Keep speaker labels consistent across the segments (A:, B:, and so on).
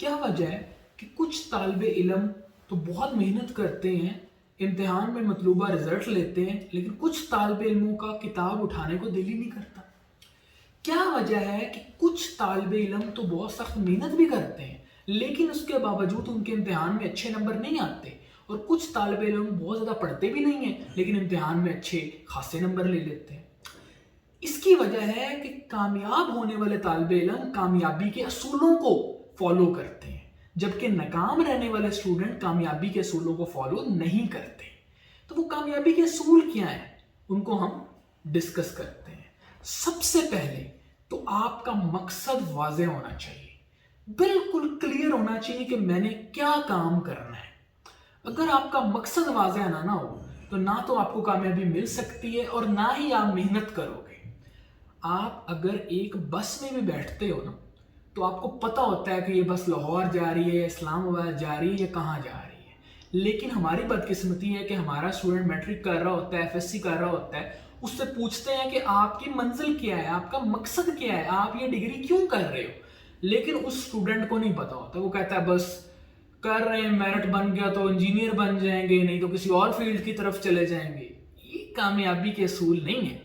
A: کیا وجہ ہے کہ کچھ طالب علم تو بہت محنت کرتے ہیں، امتحان میں مطلوبہ رزلٹ لیتے ہیں، لیکن کچھ طالب علموں کا کتاب اٹھانے کو دل ہی نہیں کرتا؟ کیا وجہ ہے کہ کچھ طالب علم تو بہت سخت محنت بھی کرتے ہیں لیکن اس کے باوجود ان کے امتحان میں اچھے نمبر نہیں آتے، اور کچھ طالب علم بہت زیادہ پڑھتے بھی نہیں ہیں لیکن امتحان میں اچھے خاصے نمبر لے لیتے ہیں؟ اس کی وجہ ہے کہ کامیاب ہونے والے طالب علم کامیابی کے اصولوں کو فالو کرتے ہیں، جبکہ ناکام رہنے والے اسٹوڈنٹ کامیابی کے اصولوں کو فالو نہیں کرتے۔ تو وہ کامیابی کے اصول کیا ہیں، ان کو ہم ڈسکس کرتے ہیں۔ سب سے پہلے تو آپ کا مقصد واضح ہونا چاہیے، بالکل کلیئر ہونا چاہیے کہ میں نے کیا کام کرنا ہے۔ اگر آپ کا مقصد واضح نہ ہو تو نہ تو آپ کو کامیابی مل سکتی ہے اور نہ ہی آپ محنت کرو گے۔ آپ اگر ایک بس میں بھی بیٹھتے ہو نا تو آپ کو پتا ہوتا ہے کہ یہ بس لاہور جا رہی ہے، اسلام آباد جا رہی ہے یا کہاں جا رہی ہے، لیکن ہماری بدقسمتی ہے کہ ہمارا اسٹوڈنٹ میٹرک کر رہا ہوتا ہے، ایف ایس سی کر رہا ہوتا ہے، اس سے پوچھتے ہیں کہ آپ کی منزل کیا ہے، آپ کا مقصد کیا ہے، آپ یہ ڈگری کیوں کر رہے ہو، لیکن اس اسٹوڈنٹ کو نہیں پتا ہوتا۔ وہ کہتا ہے بس کر رہے ہیں، میرٹ بن گیا تو انجینئر بن جائیں گے، نہیں تو کسی اور فیلڈ کی طرف چلے جائیں گے۔ یہ کامیابی کے اصول نہیں ہیں۔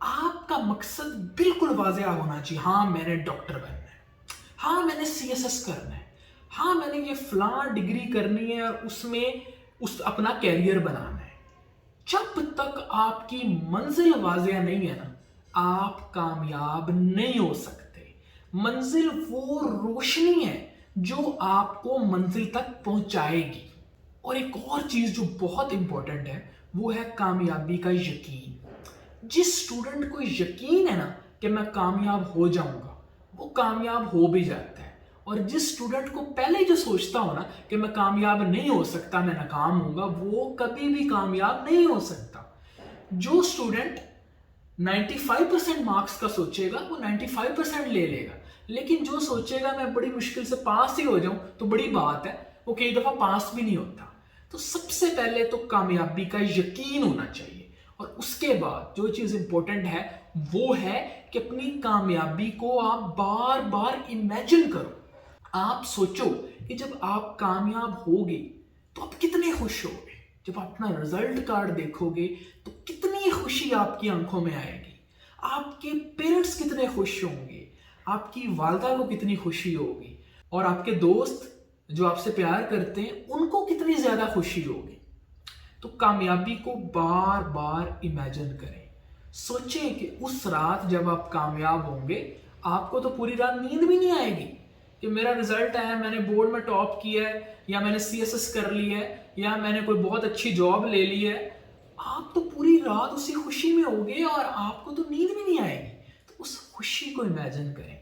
A: آپ کا مقصد بالکل واضح ہونا چاہیے۔ ہاں میں نے ڈاکٹر بننا ہے، ہاں میں نے سی ایس ایس کرنا ہے، ہاں میں نے یہ فلاں ڈگری کرنی ہے اور اس میں اپنا کیریئر بنانا ہے۔ جب تک آپ کی منزل واضح نہیں ہے نا، آپ کامیاب نہیں ہو سکتے۔ منزل وہ روشنی ہے جو آپ کو منزل تک پہنچائے گی۔ اور ایک اور چیز جو بہت امپورٹنٹ ہے وہ ہے کامیابی کا یقین۔ جس اسٹوڈنٹ کو یقین ہے نا کہ میں کامیاب ہو جاؤں گا، وہ کامیاب ہو بھی جاتا ہے، اور جس اسٹوڈنٹ کو پہلے جو سوچتا ہو نا کہ میں کامیاب نہیں ہو سکتا، میں ناکام ہوں گا، وہ کبھی بھی کامیاب نہیں ہو سکتا۔ جو اسٹوڈنٹ 95% مارکس کا سوچے گا وہ 95% لے لے گا، لیکن جو سوچے گا میں بڑی مشکل سے پاس ہی ہو جاؤں تو بڑی بات ہے، وہ کئی دفعہ پاس بھی نہیں ہوتا۔ تو سب سے پہلے تو کامیابی کا یقین ہونا چاہیے، اور اس کے بعد جو چیز امپورٹنٹ ہے وہ ہے کہ اپنی کامیابی کو آپ بار بار امیجن کرو۔ آپ سوچو کہ جب آپ کامیاب ہوگے تو آپ کتنے خوش ہوگے، جب آپ اپنا رزلٹ کارڈ دیکھو گے تو کتنی خوشی آپ کی آنکھوں میں آئے گی، آپ کے پیرنٹس کتنے خوش ہوں گے، آپ کی والدہ کو کتنی خوشی ہوگی، اور آپ کے دوست جو آپ سے پیار کرتے ہیں ان کو کتنی زیادہ خوشی ہوگی۔ تو کامیابی کو بار بار امیجن کریں۔ سوچیں کہ اس رات جب آپ کامیاب ہوں گے آپ کو تو پوری رات نیند بھی نہیں آئے گی کہ میرا رزلٹ آیا، میں نے بورڈ میں ٹاپ کیا ہے، یا میں نے سی ایس ایس کر لی ہے، یا میں نے کوئی بہت اچھی جاب لے لی ہے۔ آپ تو پوری رات اسی خوشی میں ہوگے اور آپ کو تو نیند بھی نہیں آئے گی۔ تو اس خوشی کو امیجن کریں،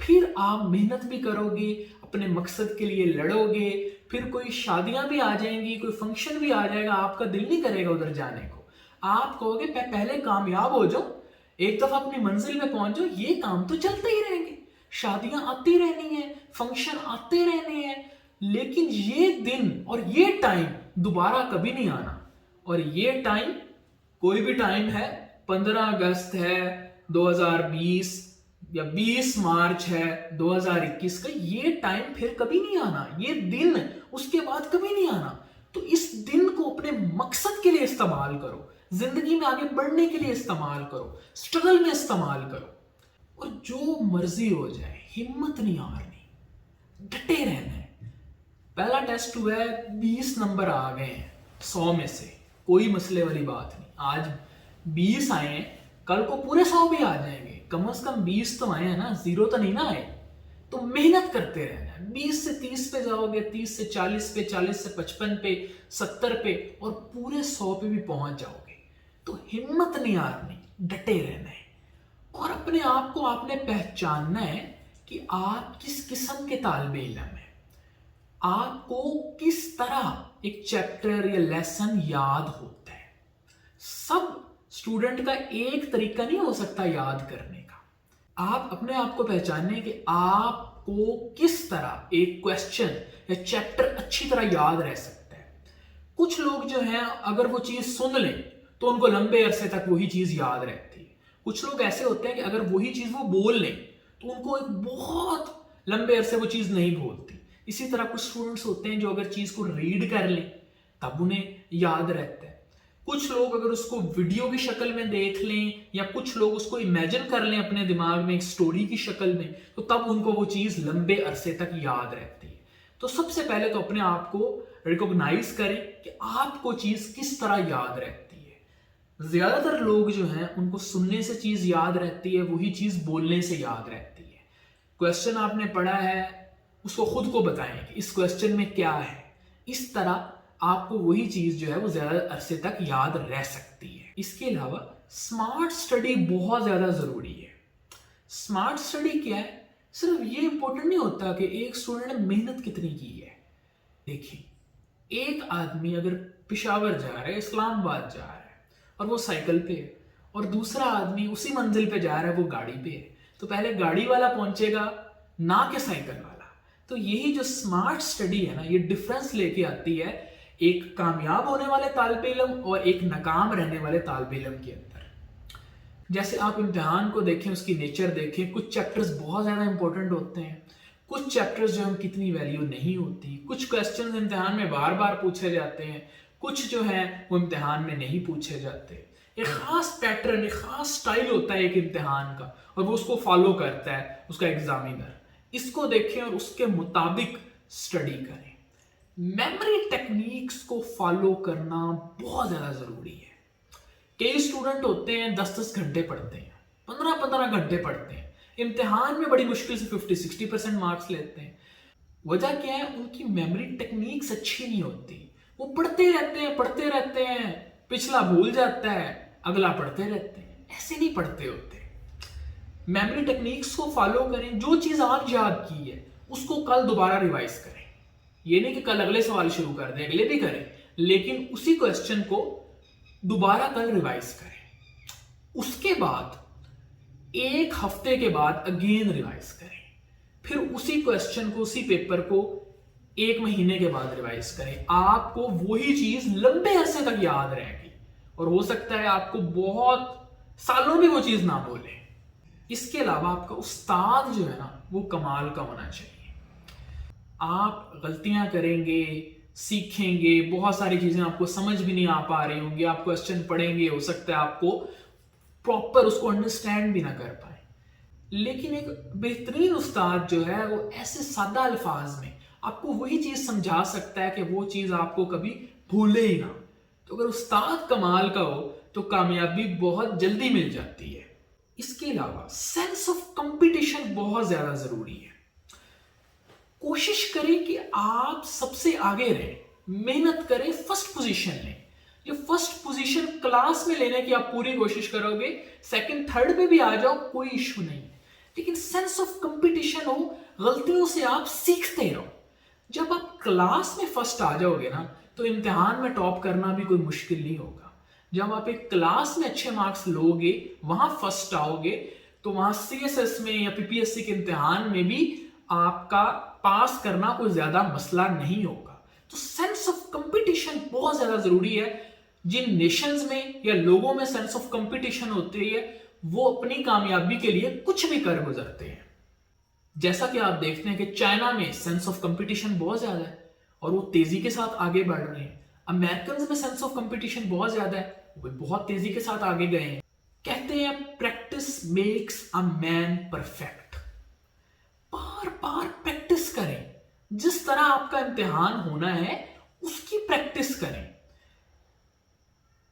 A: پھر آپ محنت بھی کرو گے، اپنے مقصد کے لیے لڑو گے، پھر کوئی شادیاں بھی آ جائیں گی، کوئی فنکشن بھی آ جائے گا، آپ کا دل نہیں کرے گا ادھر جانے کو۔ آپ کہو گے میں پہلے کامیاب ہو جاؤں، ایک دفعہ اپنی منزل پہ پہنچ جاؤ، یہ کام تو چلتے ہی رہیں گے، شادیاں آتی رہنی ہیں، فنکشن آتے رہنے ہیں، لیکن یہ دن اور یہ ٹائم دوبارہ کبھی نہیں آنا۔ اور یہ ٹائم کوئی بھی ٹائم ہے، 15 اگست ہے 2020 یا 20 مارچ ہے 2021 کا، یہ ٹائم پھر کبھی نہیں آنا، یہ دن اس کے بعد کبھی نہیں آنا۔ تو اس دن کو اپنے مقصد کے لیے استعمال کرو، زندگی میں آگے بڑھنے کے لیے استعمال کرو، اسٹرگل میں استعمال کرو، اور جو مرضی ہو جائے ہمت نہیں ہارنی، ڈٹے رہنا ہے۔ پہلا ٹیسٹ ہوا ہے، 20 نمبر آ گئے ہیں 100 میں سے، کوئی مسئلے والی بات نہیں، آج 20 آئے ہیں، کل کو پورے 100 بھی آ جائیں گے، کم از کم 20 تو آئے ہیں نا، 0 تو نہیں نا آئے۔ تو محنت کرتے رہنا ہے، 20 سے 30 پہ جاؤ گے، 30 سے 40 پہ، 40 سے 55 پہ، 70 پہ، اور پورے 100 پہ بھی پہنچ جاؤ گے۔ تو ہمت نہیں ہارنی، ڈٹے رہنا ہے، اور اپنے آپ کو آپ نے پہچاننا ہے کہ آپ کس قسم کے طالب علم ہیں، آپ کو کس طرح ایک چیپٹر یا لیسن یاد ہوتا ہے۔ سب اسٹوڈنٹ کا ایک طریقہ نہیں ہو سکتا یاد کرنے کا۔ آپ اپنے آپ کو پہچانیں کہ آپ کو کس طرح ایک کویسچن یا چیپٹر اچھی طرح یاد رہ سکتا ہے۔ کچھ لوگ جو ہیں اگر وہ چیز سن لیں تو ان کو لمبے عرصے تک وہی چیز یاد رہتی ہے۔ کچھ لوگ ایسے ہوتے ہیں کہ اگر وہی چیز وہ بول لیں تو ان کو ایک بہت لمبے عرصے وہ چیز نہیں بھولتی۔ इसी तरह कुछ स्टूडेंट्स होते हैं जो अगर चीज़ को रीड कर लें तब उन्हें याद रहता है। कुछ लोग अगर उसको वीडियो की शक्ल में देख लें या कुछ लोग उसको इमेजिन कर लें अपने दिमाग में एक स्टोरी की शक्ल में, तो तब उनको वो चीज़ लंबे अरसे तक याद रहती है। तो सबसे पहले तो अपने आप को रिकॉग्नाइज करें कि आपको चीज़ किस तरह याद रहती है। ज़्यादातर लोग जो हैं उनको सुनने से चीज़ याद रहती है, वही चीज़ बोलने से याद रहती है। क्वेश्चन आपने पढ़ा है उसको खुद को बताएं कि इस क्वेश्चन में क्या है। इस तरह आपको वही चीज़ जो है वो ज़्यादा अरसे तक याद रह सकती है। इसके अलावा स्मार्ट स्टडी बहुत ज़्यादा ज़रूरी है। स्मार्ट स्टडी क्या है? सिर्फ ये इंपॉर्टेंट नहीं होता कि एक स्टूडेंट ने मेहनत कितनी की है। देखिए, एक आदमी अगर पेशावर जा रहा है, इस्लामाबाद जा रहा है और वो साइकिल पे है, और दूसरा आदमी उसी मंजिल पे जा रहा है, वो गाड़ी पे है, तो पहले गाड़ी वाला पहुंचेगा ना कि साइकिल वाला। तो यही जो स्मार्ट स्टडी है ना, ये डिफरेंस लेके आती है एक कामयाब होने वाले तालिब इल्म और एक नाकाम रहने वाले तालिब इल्म के अंदर। जैसे आप इम्तिहान को देखें, उसकी नेचर देखें, कुछ चैप्टर्स बहुत ज़्यादा इंपॉर्टेंट होते हैं, कुछ चैप्टर्स जो हम कितनी वैल्यू नहीं होती, कुछ क्वेश्चन इम्तिहान में बार बार पूछे जाते हैं, कुछ जो है वो इम्तिहान में नहीं पूछे जाते। एक ख़ास पैटर्न, एक ख़ास स्टाइल होता है एक इम्तिहान का, और वो उसको फॉलो करता है उसका एग्जामिनर। इसको देखें और उसके मुताबिक स्टडी करें। मेमोरी टेक्निक्स को फॉलो करना बहुत ज़्यादा ज़रूरी है। कई स्टूडेंट होते हैं 10-10 घंटे पढ़ते हैं, 15-15 घंटे पढ़ते हैं, इम्तिहान में बड़ी मुश्किल से 50-60% मार्क्स लेते हैं। वजह क्या है? उनकी मेमोरी टेक्निक्स अच्छी नहीं होती। वो पढ़ते रहते हैं, पिछला भूल जाता है, अगला पढ़ते रहते हैं। ऐसे नहीं पढ़ते होते। मेमोरी टेक्निक्स को फॉलो करें। जो चीज़ आज याद की है उसको कल दोबारा रिवाइज करें। ये नहीं कि कल अगले सवाल शुरू कर दें, अगले भी करें, लेकिन उसी क्वेश्चन को दोबारा कल रिवाइज करें। उसके बाद एक हफ्ते के बाद अगेन रिवाइज करें। फिर उसी क्वेश्चन को, उसी पेपर को एक महीने के बाद रिवाइज करें। आपको वही चीज लंबे अरसे तक याद रहेगी और हो सकता है आपको बहुत सालों में वो चीज ना भूले। इसके अलावा आपका उस्ताद जो है ना, वो कमाल का होना चाहिए। आप गलतियां करेंगे, सीखेंगे, बहुत सारी चीजें आपको समझ भी नहीं आ पा रही होंगी, आप क्वेश्चन पढ़ेंगे, हो सकता है आपको प्रॉपर उसको अंडरस्टैंड भी ना कर पाए। लेकिन एक बेहतरीन उस्ताद जो है वो ऐसे सादा अल्फाज में आपको वही चीज समझा सकता है कि वो चीज आपको कभी भूले ही ना। तो अगर उस्ताद कमाल का हो तो कामयाबी बहुत जल्दी मिल जाती है। इसके अलावा सेंस ऑफ कंपटीशन बहुत ज्यादा जरूरी है। कोशिश करें कि आप सबसे आगे रहें, मेहनत करें, फर्स्ट पोजीशन लें। ये फर्स्ट पोजीशन क्लास में लेने की आप पूरी कोशिश करोगे, सेकंड थर्ड पे भी आ जाओ, कोई इशू नहीं है। लेकिन सेंस ऑफ कंपटीशन हो, गलतियों से आप सीखते रहो। जब आप क्लास में फर्स्ट आ जाओगे ना, तो इम्तिहान में टॉप करना भी कोई मुश्किल नहीं होगा। जब आप एक क्लास में अच्छे मार्क्स लोगे, वहां फर्स्ट आओगे, तो वहां CSS में या PPSC के इम्तिहान में भी आपका पास करना कोई ज्यादा मसला नहीं होगा। तो सेंस ऑफ कंपटीशन बहुत ज्यादा जरूरी है। जिन नेशंस में या लोगों में सेंस ऑफ कंपटीशन होती है, वो अपनी कामयाबी के लिए कुछ भी कर गुजरते हैं। जैसा कि आप देखते हैं कि चाइना में सेंस ऑफ कंपटीशन बहुत ज्यादा है और वो तेजी के साथ आगे बढ़ रहे हैं। अमेरिकन में सेंस ऑफ कंपटीशन बहुत ज्यादा है, वो बहुत तेजी के साथ आगे गए हैं। कहते हैं practice makes a man perfect. Bar bar practice करें। जिस तरह आपका इम्तिहान होना है उसकी प्रैक्टिस करें।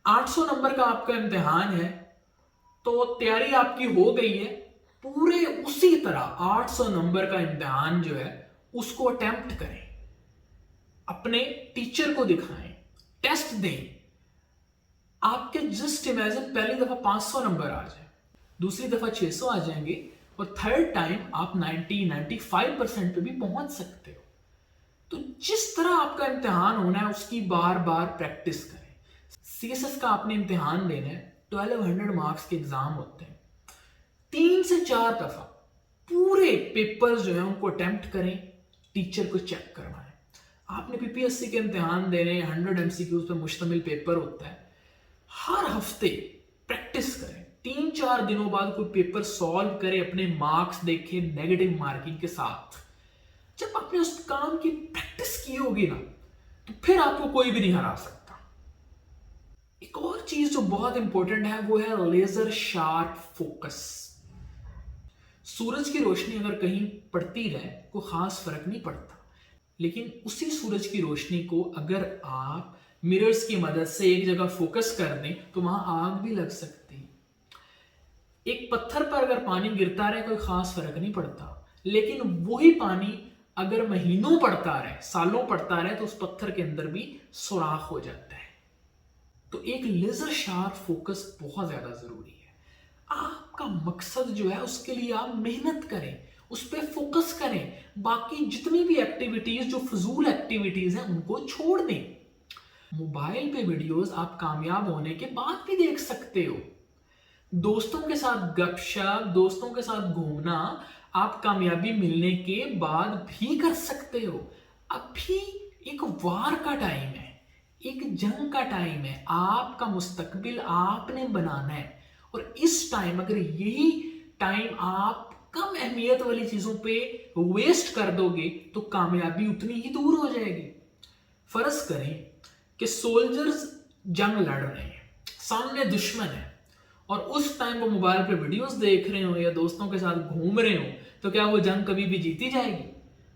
A: 800 नंबर का आपका इम्तिहान है तो तैयारी आपकी हो गई है, पूरे उसी तरह 800 नंबर का इम्तिहान जो है उसको अटेम्प्ट करें। अपने टीचर को दिखाएं, टेस्ट दें। आपके जस्ट इमेजिन पहली दफा 500 नंबर आ जाए, दूसरी दफा 600 आ जाएंगे और थर्ड टाइम आप 90-95% पे भी पहुंच सकते हो। तो जिस तरह आपका इम्तिहान होना है उसकी बार बार प्रैक्टिस करें। CSS का आपने इम्तिहान देना है, 1200 मार्क्स के एग्जाम होते हैं। 3 से 4 दफा पूरे पेपर्स जो है उनको अटेम्प्ट करें, टीचर को चेक करवाएं। आपने PPSC के इम्तिहान देने, 100 MCQs पर मुश्तमिल पेपर होता है। हर हफ्ते प्रैक्टिस करें। 3-4 दिनों बाद कोई पेपर सॉल्व करें, अपने मार्क्स देखें नेगेटिव मार्किंग के साथ। जब आपने उस काम की प्रैक्टिस की होगी ना, तो फिर आपको कोई भी नहीं हरा सकता। एक और चीज जो बहुत इंपॉर्टेंट है वो है लेजर शार्प फोकस। सूरज की रोशनी अगर कहीं पड़ती रहे कोई खास फर्क नहीं पड़ता, लेकिन उसी सूरज की रोशनी को अगर आप मिरर्स की मदद से एक जगह फोकस कर दें तो वहां आग भी लग सकती है। एक पत्थर पर अगर पानी गिरता रहे कोई खास फर्क नहीं पड़ता, लेकिन वही पानी अगर महीनों पड़ता रहे, सालों पड़ता रहे, तो उस पत्थर के अंदर भी सुराख हो जाता है। तो एक लेजर शार्प फोकस बहुत ज्यादा जरूरी है। आपका मकसद जो है उसके लिए आप मेहनत करें, उस पर फोकस करें। बाकी जितनी भी एक्टिविटीज जो फजूल एक्टिविटीज हैं उनको छोड़ दें। मोबाइल पे वीडियोस आप कामयाब होने के बाद भी देख सकते हो। दोस्तों के साथ गपशप, दोस्तों के साथ घूमना आप कामयाबी मिलने के बाद भी कर सकते हो। अभी एक वार का टाइम है, एक जंग का टाइम है। आपका मुस्तकबिल आपने बनाना है, और इस टाइम अगर यही टाइम आप कम अहमियत वाली चीजों पे वेस्ट कर दोगे तो कामयाबी उतनी ही दूर हो जाएगी। फर्ज करें कि सोल्जर्स जंग लड़ रहे हैं, सामने दुश्मन है, और उस टाइम वो मोबाइल पे वीडियोस देख रहे हो या दोस्तों के साथ घूम रहे हो, तो क्या वो जंग कभी भी जीती जाएगी?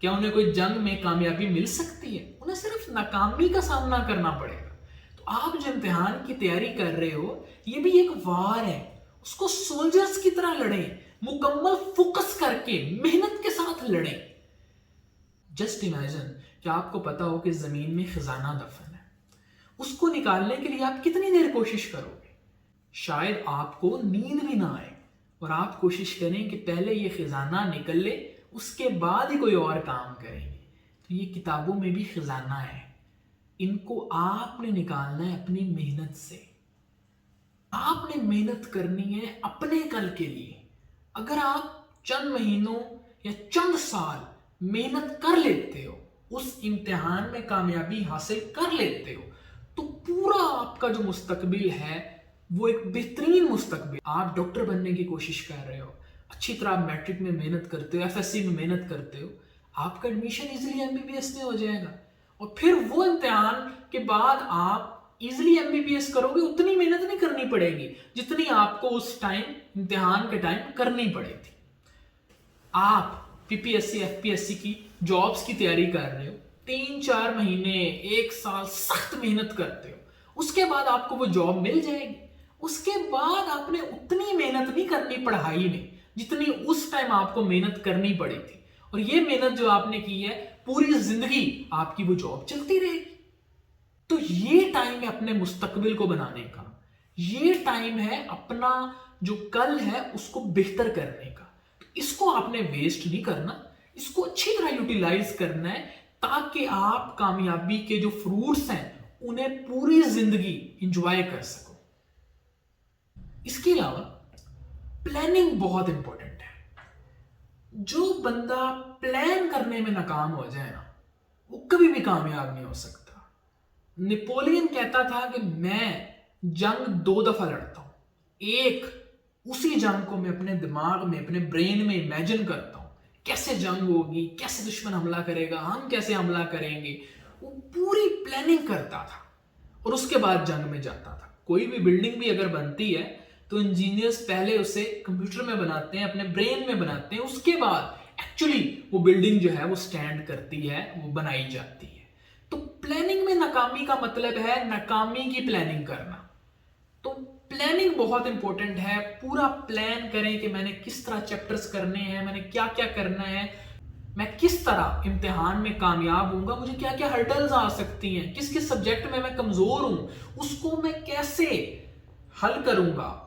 A: क्या उन्हें कोई जंग में कामयाबी मिल सकती है? उन्हें सिर्फ नाकामी का सामना करना पड़ेगा। तो आप जो इम्तिहान की तैयारी कर रहे हो, ये भी एक वार है, उसको सोल्जर्स की तरह लड़ें, मुकम्मल फोकस करके मेहनत के साथ लड़ें। जस्ट इमेजिन कि आपको पता हो कि जमीन में खजाना दफन है, उसको निकालने के लिए आप कितनी देर कोशिश करोगे? शायद आपको नींद भी ना आए और आप कोशिश करें कि पहले ये खजाना निकल ले, उसके बाद ही कोई और काम करेंगे। तो ये किताबों में भी खजाना है, इनको आपने निकालना है अपनी मेहनत से। आपने मेहनत करनी है अपने कल के लिए। अगर आप चंद महीनों या चंद साल मेहनत कर लेते हो, उस इम्तिहान में कामयाबी हासिल कर लेते हो, तो पूरा आपका जो मुस्तकबिल है वो एक बेहतरीन मुस्तकबिल। आप डॉक्टर बनने की कोशिश कर रहे हो, अच्छी तरह आप मैट्रिक में मेहनत करते हो, एफएससी में मेहनत करते हो, आपका एडमिशन इजीली एमबीबीएस में हो जाएगा। और फिर वो इम्तिहान के बाद आप इजीली एमबीबीएस करोगे, उतनी मेहनत नहीं करनी पड़ेगी जितनी आपको उस टाइम इम्तिहान के टाइम करनी पड़ी थी। आप पीपीएससी एफपीएससी की जॉब्स की तैयारी कर रहे हो, 3-4 महीने, 1 साल सख्त मेहनत करते हो, उसके बाद आपको वो जॉब मिल जाएगी। उसके बाद आपने उतनी मेहनत नहीं करनी पढ़ाई में जितनी उस टाइम आपको मेहनत करनी पड़ी थी, और ये मेहनत जो आपने की है पूरी जिंदगी आपकी वो जॉब चलती रहेगी। तो ये टाइम है अपने मुस्तकबिल को बनाने का, ये टाइम है अपना जो कल है उसको बेहतर करने का। तो इसको आपने वेस्ट नहीं करना, इसको अच्छी तरह यूटिलाइज करना है, ताकि आप कामयाबी के जो फ्रूट्स हैं उन्हें पूरी जिंदगी इंजॉय कर सको। इसके अलावा प्लानिंग बहुत इंपॉर्टेंट है। जो बंदा प्लान करने में नाकाम हो जाए ना, वो कभी भी कामयाब नहीं हो सकता। नेपोलियन कहता था कि मैं जंग 2 दफा लड़ता हूं। एक, उसी जंग को मैं अपने दिमाग में, अपने ब्रेन में इमेजिन करता हूं, कैसे जंग होगी, कैसे दुश्मन हमला करेगा, हम कैसे हमला करेंगे। वो पूरी प्लानिंग करता था और उसके बाद जंग में जाता था। कोई भी बिल्डिंग भी अगर बनती है तो इंजीनियर्स पहले उसे कंप्यूटर में बनाते हैं, अपने ब्रेन में बनाते हैं, उसके बाद एक्चुअली वो बिल्डिंग जो है वो स्टैंड करती है, वो बनाई जाती है। तो प्लानिंग में नाकामी का मतलब है नाकामी की प्लानिंग करना। तो प्लानिंग बहुत इंपॉर्टेंट है। पूरा प्लान करें कि मैंने किस तरह चैप्टर्स करने हैं, मैंने क्या क्या करना है, मैं किस तरह इम्तिहान में कामयाब होऊंगा, मुझे क्या क्या हर्डल्स आ सकती हैं, किस किस सब्जेक्ट में मैं कमजोर हूं, उसको मैं कैसे हल करूंगा।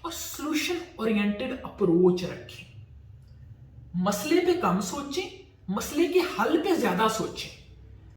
A: और सॉल्यूशन ओरिएंटेड अप्रोच रखें। मसले पे कम सोचें, मसले के हल पे ज्यादा सोचें।